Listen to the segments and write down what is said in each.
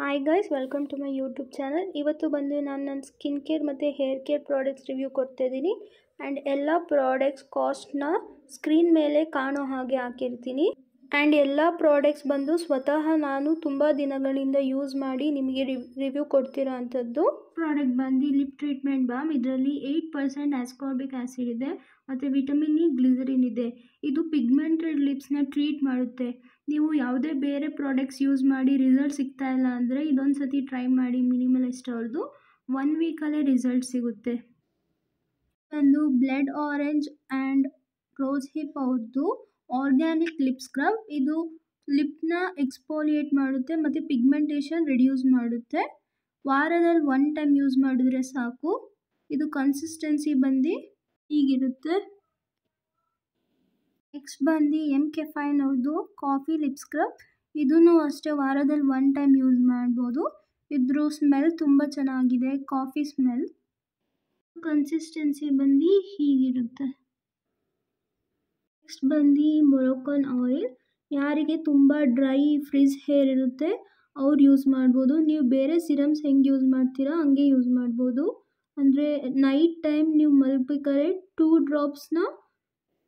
Hi guys, welcome to my YouTube channel. ಇವತ್ತು ಬಂದು ನಾನು ನನ್ನ ಸ್ಕಿನ್ ಕೇರ್ ಮತ್ತು ಹೇರ್ ಕೇರ್ ಪ್ರಾಡಕ್ಟ್ಸ್ ರಿವ್ಯೂ ಕೊಡ್ತಾ ಇದ್ದೀನಿ. ಆ್ಯಂಡ್ ಎಲ್ಲ ಪ್ರಾಡಕ್ಟ್ಸ್ ಕಾಸ್ಟ್ನ ಸ್ಕ್ರೀನ್ ಮೇಲೆ ಕಾಣೋ ಹಾಗೆ ಹಾಕಿರ್ತೀನಿ. ಆ್ಯಂಡ್ ಎಲ್ಲ ಪ್ರಾಡಕ್ಟ್ಸ್ ಬಂದು ಸ್ವತಃ ನಾನು ತುಂಬ ದಿನಗಳಿಂದ ಯೂಸ್ ಮಾಡಿ ನಿಮಗೆ ರಿವ್ಯೂ ಕೊಡ್ತಿರೋ ಅಂಥದ್ದು. ಪ್ರಾಡಕ್ಟ್ ಬಂದು ಲಿಪ್ ಟ್ರೀಟ್ಮೆಂಟ್ ಬಾಮ್. ಇದರಲ್ಲಿ 8% ಆಸ್ಕಾರ್ಬಿಕ್ ಆ್ಯಸಿಡ್ ಇದೆ ಮತ್ತು ವಿಟಮಿನ್ ಇ ಗ್ಲಿಸರಿನ್ ಇದೆ. ಇದು ಪಿಗ್ಮೆಂಟೆಡ್ ಲಿಪ್ಸ್ನ ಟ್ರೀಟ್ ಮಾಡುತ್ತೆ. ನೀವು ಯಾವುದೇ ಬೇರೆ ಪ್ರಾಡಕ್ಟ್ಸ್ ಯೂಸ್ ಮಾಡಿ ರಿಸಲ್ಟ್ ಸಿಗ್ತಾ ಇಲ್ಲ ಅಂದರೆ ಇದೊಂದು ಸತಿ ಟ್ರೈ ಮಾಡಿ. ಮಿನಿಮಲಿಸ್ಟ್ ಅವ್ರದ್ದು 1 ವೀಕಲ್ಲೇ ರಿಸಲ್ಟ್ ಸಿಗುತ್ತೆ. ಒಂದು blood orange and rose hip ಅವ್ರದ್ದು ಆರ್ಗ್ಯಾನಿಕ್ ಲಿಪ್ ಸ್ಕ್ರಬ್. ಇದು ಲಿಪ್ನ ಎಕ್ಸ್ಫೋಲಿಯೇಟ್ ಮಾಡುತ್ತೆ ಮತ್ತು ಪಿಗ್ಮೆಂಟೇಷನ್ ರಿಡ್ಯೂಸ್ ಮಾಡುತ್ತೆ. ವಾರದಲ್ಲಿ 1 ಟೈಮ್ ಯೂಸ್ ಮಾಡಿದ್ರೆ ಸಾಕು. ಇದು ಕನ್ಸಿಸ್ಟೆನ್ಸಿ ಬಂದು ಹೀಗಿರುತ್ತೆ. ನೆಕ್ಸ್ಟ್ ಬಂದು ಕೆಫೈನ್ ಅವ್ರದ್ದು ಕಾಫಿ ಲಿಪ್ ಸ್ಕ್ರಬ್. ಇದೂ ಅಷ್ಟೇ ವಾರದಲ್ಲಿ 1 ಟೈಮ್ ಯೂಸ್ ಮಾಡ್ಬೋದು. ಇದ್ರ ಸ್ಮೆಲ್ ತುಂಬ ಚೆನ್ನಾಗಿದೆ, ಕಾಫಿ ಸ್ಮೆಲ್. ಕನ್ಸಿಸ್ಟೆನ್ಸಿ ಬಂದು ಹೀಗಿರುತ್ತೆ. ನೆಕ್ಸ್ಟ್ ಬಂದು ಮೊರೊಕೊನ್ ಆಯಿಲ್. ಯಾರಿಗೆ ತುಂಬ ಡ್ರೈ ಫ್ರಿಜ್ ಹೇರ್ ಇರುತ್ತೆ ಅವ್ರು ಯೂಸ್ ಮಾಡ್ಬೋದು. ನೀವು ಬೇರೆ ಸಿರಮ್ಸ್ ಹೆಂಗೆ ಯೂಸ್ ಮಾಡ್ತೀರಾ ಹಂಗೆ ಯೂಸ್ ಮಾಡ್ಬೋದು. ಅಂದರೆ ನೈಟ್ ಟೈಮ್ ನೀವು ಮಲ್ಬೇಕಾದ್ರೆ 2 ಡ್ರಾಪ್ಸ್ನ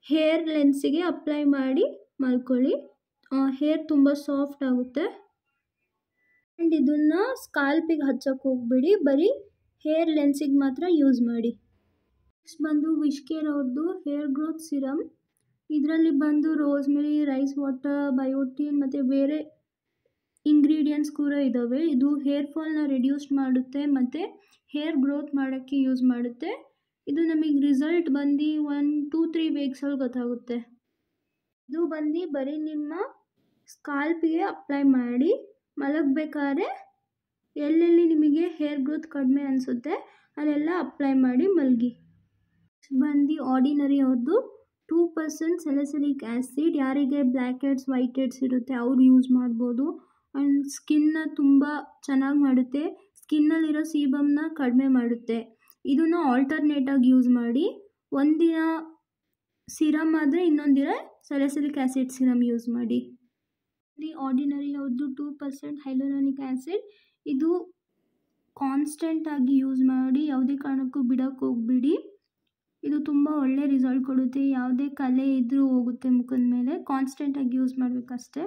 ಹೇರ್ ಲೆನ್ಸಿಗೆ ಅಪ್ಲೈ ಮಾಡಿ ಮಲ್ಕೊಳ್ಳಿ. ಹೇರ್ ತುಂಬ ಸಾಫ್ಟ್ ಆಗುತ್ತೆ. ಆ್ಯಂಡ್ ಇದನ್ನು ಸ್ಕಾಲ್ಪಿಗೆ ಹಚ್ಚೋಕ್ಕೆ ಹೋಗ್ಬೇಡಿ, ಬರೀ ಹೇರ್ ಲೆನ್ಸಿಗೆ ಮಾತ್ರ ಯೂಸ್ ಮಾಡಿ. ನೆಕ್ಸ್ಟ್ ಬಂದು ವಿಶ್ಕೇರ್ ಅವ್ರದ್ದು ಹೇರ್ ಗ್ರೋತ್ ಸಿರಮ್. ಇದರಲ್ಲಿ ಬಂದು ರೋಸ್ಮೆರಿ, ರೈಸ್ ವಾಟರ್, ಬಯೋಟಿನ್ ಮತ್ತು ಬೇರೆ ಇಂಗ್ರೀಡಿಯೆಂಟ್ಸ್ ಕೂಡ ಇದ್ದಾವೆ. ಇದು ಹೇರ್ ಫಾಲ್ನ ರಿಡ್ಯೂಸ್ ಮಾಡುತ್ತೆ ಮತ್ತು ಹೇರ್ ಗ್ರೋತ್ ಮಾಡೋಕ್ಕೆ ಯೂಸ್ ಮಾಡುತ್ತೆ. ಇದು ನಮಗೆ ರಿಸಲ್ಟ್ ಬಂದು 1-3 ವೀಕ್ಸಲ್ಲಿ ಗೊತ್ತಾಗುತ್ತೆ. ಇದು ಬಂದು ಬರೀ ನಿಮ್ಮ ಸ್ಕಾಲ್ಪಿಗೆ ಅಪ್ಲೈ ಮಾಡಿ ಮಲಗಬೇಕಾದ್ರೆ ಎಲ್ಲೆಲ್ಲಿ ನಿಮಗೆ ಹೇರ್ ಗ್ರೋತ್ ಕಡಿಮೆ ಅನಿಸುತ್ತೆ ಅಲ್ಲೆಲ್ಲ ಅಪ್ಲೈ ಮಾಡಿ ಮಲಗಿ. ಬಂದು ಆರ್ಡಿನರಿ ಅವ್ರದ್ದು 2% ಸ್ಯಾಲಿಸಿಲಿಕ್ ಆ್ಯಸಿಡ್. ಯಾರಿಗೆ ಬ್ಲ್ಯಾಕ್ ಹೆಡ್ಸ್, ವೈಟ್ ಹೆಡ್ಸ್ ಇರುತ್ತೆ ಅವ್ರು ಯೂಸ್ ಮಾಡ್ಬೋದು. ಆ್ಯಂಡ್ ಸ್ಕಿನ್ನ ತುಂಬ ಚೆನ್ನಾಗಿ ಮಾಡುತ್ತೆ. ಸ್ಕಿನ್ನಲ್ಲಿರೋ ಸೀಬಮ್ನ ಕಡಿಮೆ ಮಾಡುತ್ತೆ. ಇದನ್ನು ಆಲ್ಟರ್ನೇಟಾಗಿ ಯೂಸ್ ಮಾಡಿ. ಒಂದಿನ ಸಿರಮ್ ಆದರೆ ಇನ್ನೊಂದು ದಿನ ಸ್ಯಾಲಿಸಿಲಿಕ್ ಆ್ಯಸಿಡ್ ಸಿರಮ್ ಯೂಸ್ ಮಾಡಿ. ಆರ್ಡಿನರಿ ಅವ್ರದ್ದು 2% ಹೈಲುರಾನಿಕ್ ಆ್ಯಸಿಡ್. ಇದು ಕಾನ್ಸ್ಟೆಂಟಾಗಿ ಯೂಸ್ ಮಾಡಿ, ಯಾವುದೇ ಕಾರಣಕ್ಕೂ ಬಿಡೋಕ್ಕೆ ಹೋಗ್ಬಿಡಿ. ಇದು ತುಂಬ ಒಳ್ಳೆ ರಿಸಲ್ಟ್ ಕೊಡುತ್ತೆ. ಯಾವುದೇ ಕಲೆ ಇದ್ದರೂ ಹೋಗುತ್ತೆ ಮುಖದ ಮೇಲೆ. ಕಾನ್ಸ್ಟೆಂಟಾಗಿ ಯೂಸ್ ಮಾಡಬೇಕಷ್ಟೆ.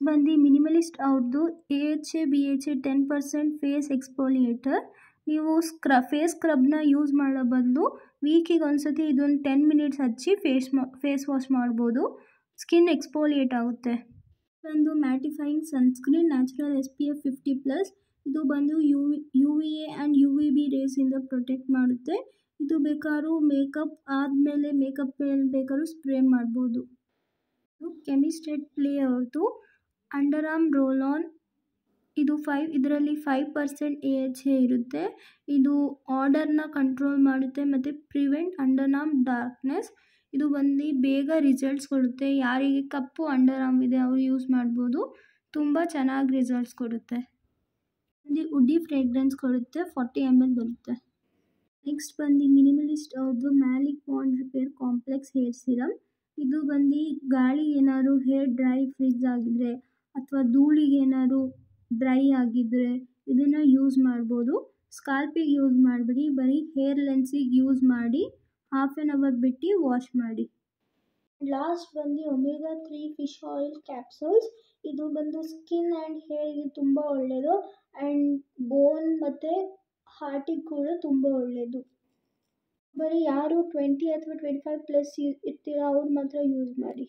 ಬಂದು ಮಿನಿಮಲಿಸ್ಟ್ ಅವ್ರದ್ದು AHA BHA 10% ಫೇಸ್ ಎಕ್ಸ್ಫೋಲಿಯೇಟರ್. ನೀವು ಫೇಸ್ ಸ್ಕ್ರಬ್ನ ಯೂಸ್ ಮಾಡೋ ಬದಲು ವೀಕಿಗೆ ಒಂದ್ಸತಿ ಇದೊಂದು 10 ಮಿನಿಟ್ಸ್ ಹಚ್ಚಿ ಫೇಸ್ ವಾಶ್ ಮಾಡ್ಬೋದು. ಸ್ಕಿನ್ ಎಕ್ಸ್ಫೋಲಿಯೇಟ್ ಆಗುತ್ತೆ. ಬಂದು ಮ್ಯಾಟಿಫೈಯಿಂಗ್ ಸನ್ಸ್ಕ್ರೀನ್ ನ್ಯಾಚುರಲ್ SPF 50+. ಇದು ಬಂದು UVA ಆ್ಯಂಡ್ UVB ರೇಸಿಂದ ಪ್ರೊಟೆಕ್ಟ್ ಮಾಡುತ್ತೆ. ಇದು ಬೇಕಾದ್ರೂ ಮೇಕಪ್ ಆದಮೇಲೆ ಮೇಕಪ್ ಮೇಲೆ ಬೇಕಾದ್ರೂ ಸ್ಪ್ರೇ ಮಾಡ್ಬೋದು. ಇದು ಕೆಮಿಸ್ಟೆಡ್ ಪ್ಲೇ ಅವ್ರದ್ದು ಅಂಡರ್ ಆರ್ಮ್ ರೋಲ್ ಆನ್. ಇದರಲ್ಲಿ 5% AHA ಇರುತ್ತೆ. ಇದು ಆರ್ಡರ್ನ ಕಂಟ್ರೋಲ್ ಮಾಡುತ್ತೆ ಮತ್ತು ಪ್ರಿವೆಂಟ್ ಅಂಡರ್ ಆರ್ಮ್ ಡಾರ್ಕ್ನೆಸ್. ಇದು ಬಂದು ಬೇಗ ರಿಸಲ್ಟ್ಸ್ ಕೊಡುತ್ತೆ. ಯಾರಿಗೆ ಕಪ್ಪು ಅಂಡರ್ ಆರ್ಮ್ ಇದೆ ಅವರು ಯೂಸ್ ಮಾಡ್ಬೋದು. ತುಂಬ ಚೆನ್ನಾಗಿ ರಿಸಲ್ಟ್ಸ್ ಕೊಡುತ್ತೆ. ವುಡ್ಡಿ ಫ್ರೇಗ್ರೆನ್ಸ್ ಕೊಡುತ್ತೆ. 40 ml ಬರುತ್ತೆ. ನೆಕ್ಸ್ಟ್ ಬಂದು ಮಿನಿಮಲಿಸ್ಟ್ ಅವ್ರದ್ದು malic bond repair complex hair serum. ಇದು ಬಂದು ಗಾಳಿ ಏನಾದ್ರು ಹೇರ್ ಡ್ರೈ ಫ್ರಿಜ್ ಆಗಿದ್ರೆ ಅಥವಾ ಧೂಳಿಗೆ ಏನಾದ್ರು ಡ್ರೈ ಆಗಿದ್ದರೆ ಇದನ್ನು ಯೂಸ್ ಮಾಡ್ಬೋದು. ಸ್ಕಾಲ್ಪಿಗೆ ಯೂಸ್ ಮಾಡಬೇಡಿ, ಬರೀ ಹೇರ್ ಲೆನ್ಸಿಗೆ ಯೂಸ್ ಮಾಡಿ ಹಾಫ್ ಆನ್ ಅವರ್ ಬಿಟ್ಟು ವಾಶ್ ಮಾಡಿ. ಲಾಸ್ಟ್ ಬಂದು ಒಮೆಗಾ 3 ಫಿಶ್ ಆಯಿಲ್ ಕ್ಯಾಪ್ಸೂಲ್ಸ್. ಇದು ಬಂದು ಸ್ಕಿನ್ ಆ್ಯಂಡ್ ಹೇರ್ಗೆ ತುಂಬ ಒಳ್ಳೆಯದು. ಆ್ಯಂಡ್ ಬೋನ್ ಮತ್ತು ಹಾರ್ಟಿಗೆ ಕೂಡ ತುಂಬ ಒಳ್ಳೆಯದು. ಬರೀ ಯಾರು 20 ಅಥವಾ 25+ ಇರ್ತೀರ ಅವ್ರು ಮಾತ್ರ ಯೂಸ್ ಮಾಡಿ.